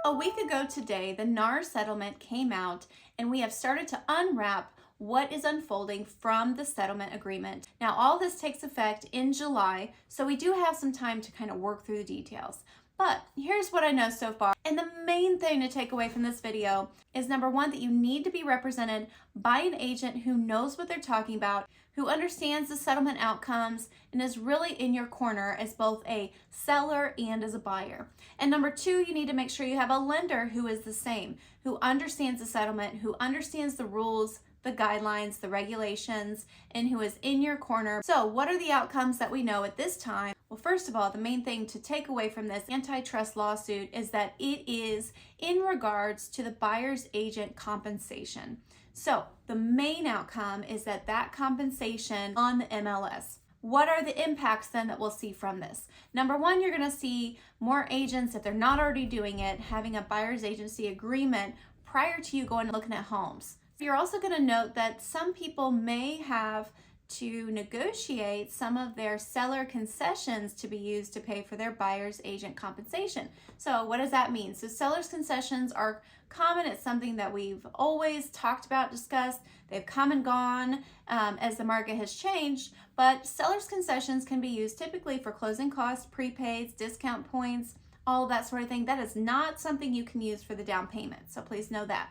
A week ago today, the NAR settlement came out and we have started to unwrap what is unfolding from the settlement agreement. Now, all this takes effect in July, so we do have some time to kind of work through the details. But here's what I know so far. And the main thing to take away from this video is number one, that you need to be represented by an agent who knows what they're talking about, who understands the settlement outcomes, and is really in your corner as both a seller and as a buyer. And number two, you need to make sure you have a lender who is the same, who understands the settlement, who understands the rules, the guidelines, the regulations, and who is in your corner. So what are the outcomes that we know at this time? Well, first of all, the main thing to take away from this antitrust lawsuit is that it is in regards to the buyer's agent compensation. So the main outcome is that compensation on the MLS. What are the impacts then that we'll see from this? Number one, you're going to see more agents, if they're not already doing it, having a buyer's agency agreement prior to you going and looking at homes. You're also going to note that some people may have to negotiate some of their seller concessions to be used to pay for their buyer's agent compensation. So what does that mean? So seller's concessions are common. It's something that we've always talked about, discussed. They've come and gone as the market has changed, but seller's concessions can be used typically for closing costs, prepaids, discount points, all of that sort of thing. That is not something you can use for the down payment, so please know that.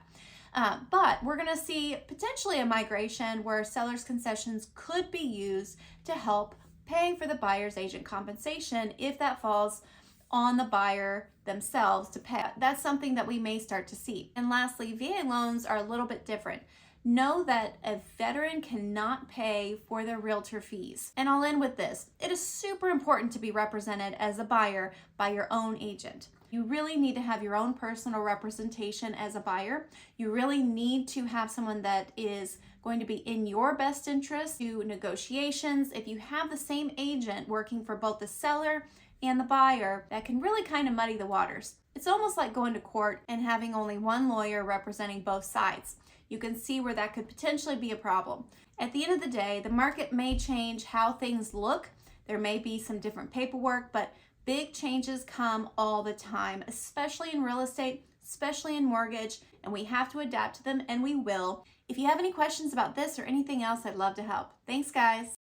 But we're going to see potentially a migration where seller's concessions could be used to help pay for the buyer's agent compensation if that falls on the buyer themselves to pay. That's something that we may start to see. And lastly, VA loans are a little bit different. Know that a veteran cannot pay for their realtor fees. And I'll end with this. It is super important to be represented as a buyer by your own agent. You really need to have your own personal representation as a buyer. You really need to have someone that is going to be in your best interest. Do negotiations. If you have the same agent working for both the seller and the buyer, that can really kind of muddy the waters. It's almost like going to court and having only one lawyer representing both sides. You can see where that could potentially be a problem. At the end of the day, the market may change how things look. There may be some different paperwork, but big changes come all the time, especially in real estate, especially in mortgage, and we have to adapt to them, and we will. If you have any questions about this or anything else, I'd love to help. Thanks, guys.